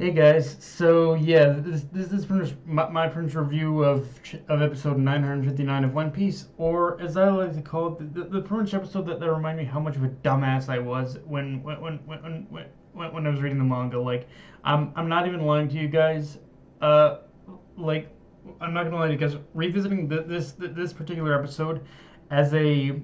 Hey guys, so yeah, this is pretty much my pretty much review of episode 959 of One Piece, or as I like to call it, the pretty much episode that reminded me how much of a dumbass I was when I was reading the manga. Like, I'm not even lying to you guys. Uh, like, I'm not gonna lie to you guys. Revisiting this particular episode as a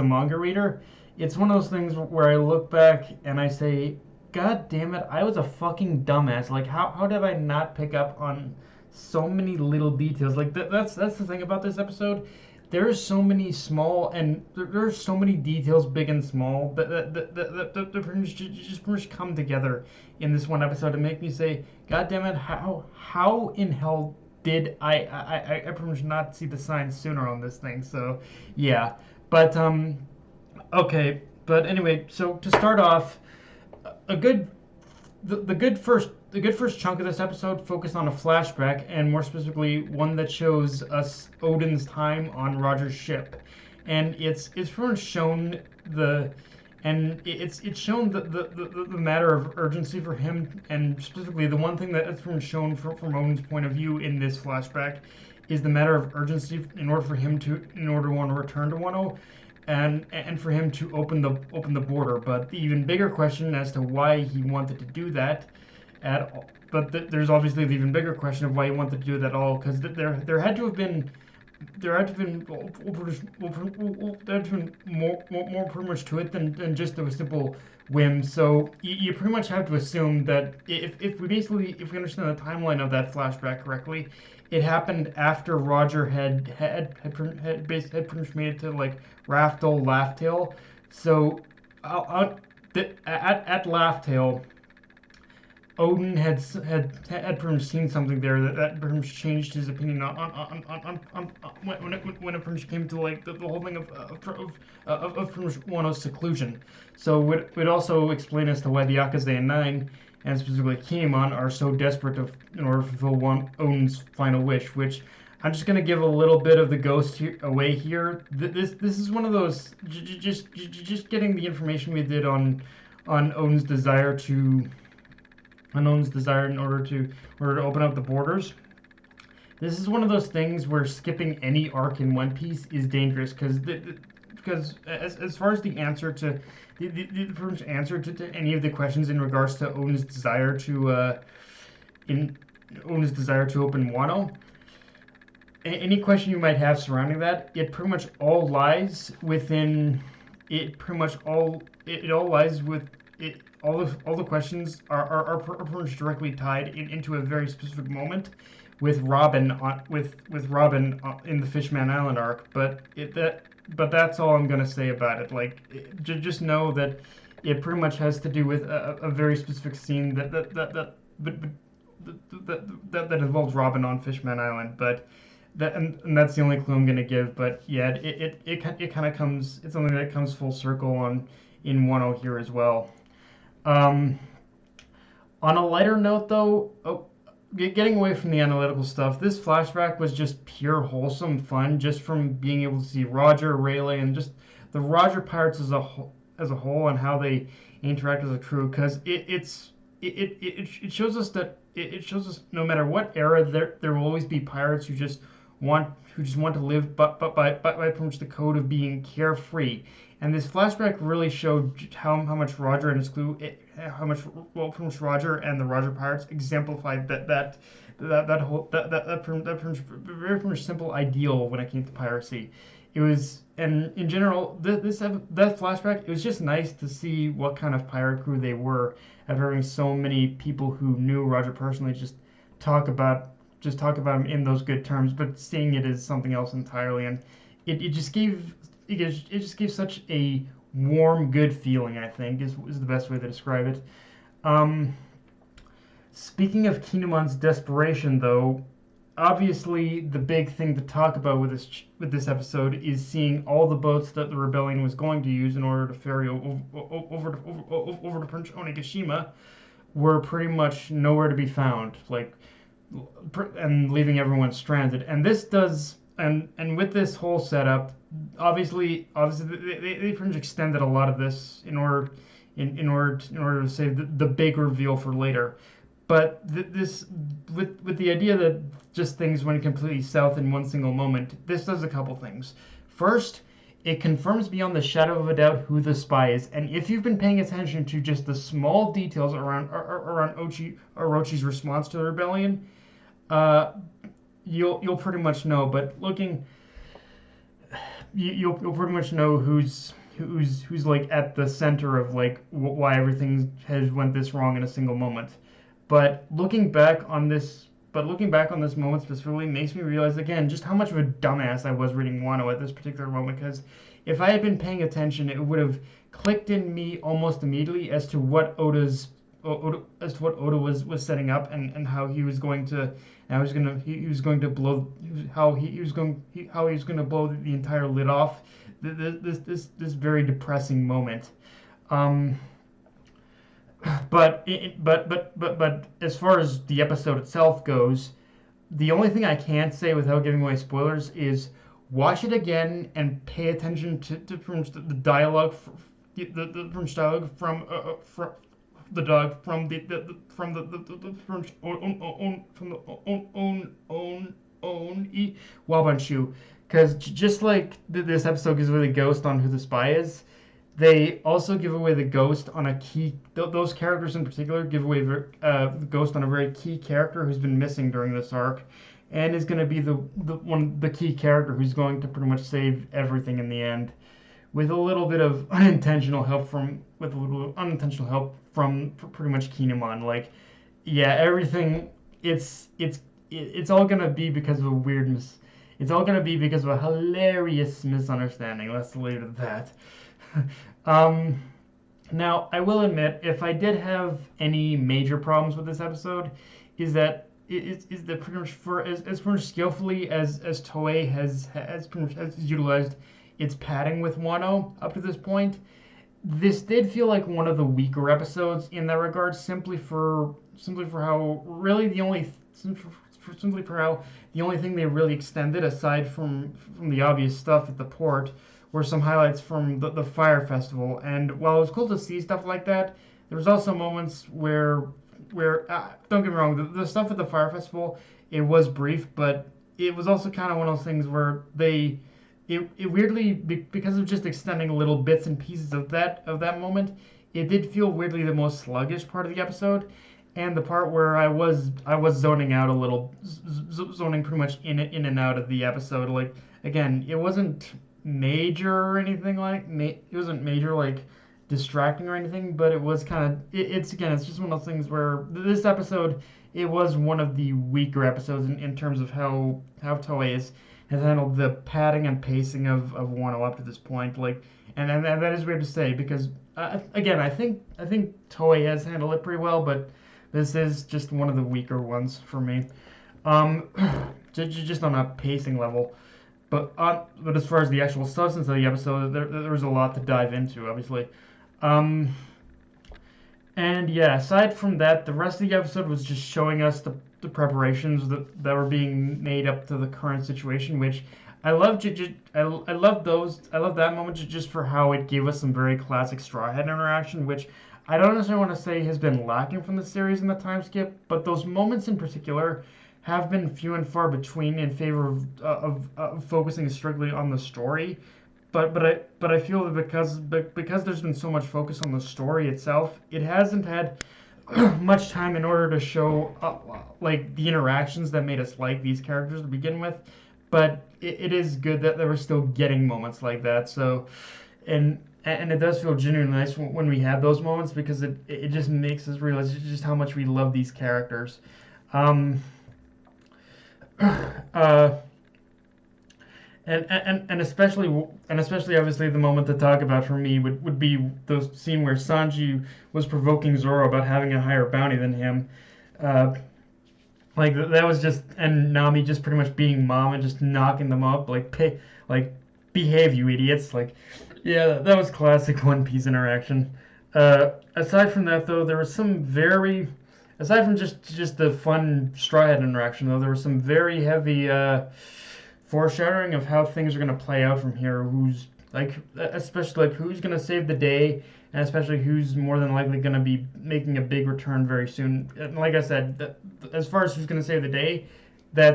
manga reader, it's one of those things where I look back and I say, God damn it, I was a fucking dumbass. Like, how did I not pick up on so many little details? Like, that's the thing about this episode. There's so many small and there's so many details, big and small, that pretty much just pretty much come together in this one episode to make me say, God damn it, how in hell did I pretty much not see the signs sooner on this thing? So, yeah, but okay, but anyway, so to start off, a good the good first chunk of this episode focused on a flashback, and more specifically one that shows us Odin's time on Roger's ship, and it's pretty much shown the it's shown the matter of urgency for him, and specifically the one thing that it's pretty much shown from Odin's point of view in this flashback is the matter of urgency in order to want to return to Wano, and for him to open the border. But the even bigger question as to why he wanted to do that at all, there's obviously the even bigger question of why he wanted to do that at all, because there had to have been more pretty much to it than just a simple whim. So you pretty much have to assume that if we understand the timeline of that flashback correctly, it happened after Roger had pretty much made it to like Raftel Laugh So at Laugh Odin had pretty much seen something there that pretty much changed his opinion on when it pretty much came to like the whole thing of pretty much Wano's seclusion. So it would also explain as to why the Akaze 9 and specifically Kinemon are so desperate in order to fulfill Odin's final wish, which I'm just gonna give a little bit of the ghost away here. This is one of those just getting the information we did on Odin's desire to Unknown's desire in order to open up the borders. This is one of those things where skipping any arc in One Piece is dangerous because as far as the answer to the answer to any of the questions in regards to in Odin's desire to open Wano, any question you might have surrounding that, it pretty much all lies within it all lies with it all the questions are pretty much directly tied into a very specific moment with Robin in the Fishman Island arc. But that's all I'm gonna say about it. Like, just know that it pretty much has to do with a very specific scene that involves Robin on Fishman Island. But and that's the only clue I'm gonna give. But yeah, it kind of comes. It's something that comes full circle in Wano here as well. Um, on a lighter note, though, getting away from the analytical stuff, this flashback was just pure wholesome fun, just from being able to see Roger, Rayleigh, and just the Roger Pirates as a whole, and how they interact as a crew. Because it shows us that it shows us no matter what era there will always be pirates who just want to live by pretty much the code of being carefree. And this flashback really showed how much Roger and his crew, pretty much Roger and the Roger Pirates exemplified that very much simple ideal when it came to piracy. It was, and in general, that flashback, it was just nice to see what kind of pirate crew they were, after having so many people who knew Roger personally talk about talk about him in those good terms, but seeing it as something else entirely, and it just gave it just gave such a warm, good feeling. I think is the best way to describe it. Um, Speaking of Kinemon's desperation, though, obviously the big thing to talk about with this episode is seeing all the boats that the rebellion was going to use in order to ferry over to Prince Onigashima were pretty much nowhere to be found. Like, and leaving everyone stranded. And this does, and with this whole setup, obviously they pretty much extended a lot of this in order to save the big reveal for later. But this with the idea that just things went completely south in one single moment, this does a couple things. First, it confirms beyond the shadow of a doubt who the spy is, and if you've been paying attention to just the small details around Orochi's response to the rebellion, uh, you'll pretty much know. But you'll pretty much know who's like at the center of like why everything has went this wrong in a single moment. But looking back on this moment specifically makes me realize again just how much of a dumbass I was reading Wano at this particular moment. Because if I had been paying attention, it would have clicked in me almost immediately as to what Oda was setting up, and how he was going to he was going to blow how he was going how he was going to blow the entire lid off this very depressing moment. Um, but as far as the episode itself goes, the only thing I can say without giving away spoilers is watch it again and pay attention to from the dialogue, from the dog from the own Wabanshu, because just like this episode gives away the ghost on who the spy is, they also give away the ghost on a key. Those characters in particular give away the ghost on a very key character who's been missing during this arc, and is going to be the key character who's going to pretty much save everything in the end, with a little bit of unintentional help from pretty much Kinemon. Like, yeah, everything. It's all gonna be because of a It's all gonna be because of a hilarious misunderstanding. Let's leave it at that. um, Now, I will admit, if I did have any major problems with this episode, is that pretty much as pretty much skillfully as Toei has pretty much has utilized its padding with Wano up to this point, this did feel like one of the weaker episodes in that regard, simply for how really simply for how the only thing they really extended aside from the obvious stuff at the port were some highlights from the fire festival. And while it was cool to see stuff like that, there was also moments where don't get me wrong, the stuff at the fire festival, it was brief, but it was also kind of one of those things where it weirdly, because of just extending little bits and pieces of that moment, it did feel weirdly the most sluggish part of the episode, and the part where I was zoning out a little, zoning pretty much in and out of the episode. Like, again, it wasn't major or anything it wasn't major like distracting or anything, but it was kind of it's just one of those things where this episode, it was one of the weaker episodes in terms of how Toei has handled the padding and pacing of Wano up to this point. Like, and that is weird to say because again, I think Toei has handled it pretty well, but this is just one of the weaker ones for me. Just on a pacing level. But as far as the actual substance of the episode, there was a lot to dive into, obviously. And yeah, aside from that, the rest of the episode was just showing us the preparations that were being made up to the current situation, which I love. I love those. I love that moment just for how it gave us some very classic Straw Hat interaction, which I don't necessarily want to say has been lacking from the series in the time skip, but those moments in particular have been few and far between in favor of focusing strictly on the story. But I feel that because there's been so much focus on the story itself, it hasn't had much time in order to show like the interactions that made us like these characters to begin with. But it is good that we're still getting moments like that. So, and it does feel genuinely nice when we have those moments, because it just makes us realize just how much we love these characters. And especially obviously the moment to talk about for me would be the scene where Sanji was provoking Zoro about having a higher bounty than him. Like that was just, and Nami just pretty much being mom and just knocking them up like behave, you idiots. Like, yeah, that was classic One Piece interaction. Aside from that though, there was some very, aside from just the fun Straw Hat interaction though, there was some very heavy foreshadowing of how things are going to play out from here. Who's like, especially like who's going to save the day, and especially who's more than likely going to be making a big return very soon. And like I said, as far as who's going to save the day, that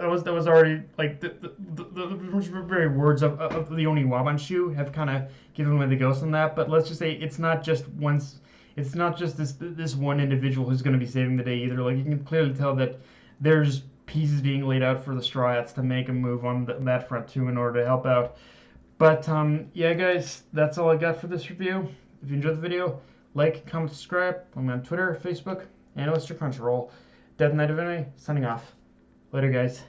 was already like the very words of the Oni Wabanshu have kind of given away the ghost on that. But let's just say it's not just once. It's not just this one individual who's going to be saving the day either. Like you can clearly tell that there's pieces being laid out for the Straw Hats to make a move on that front too in order to help out. But yeah, guys, that's all I got for this review. If you enjoyed the video, like, comment, subscribe. I'm on Twitter, Facebook, and Mr. Crunchyroll. Death Knight of Anime, signing off. Later, guys.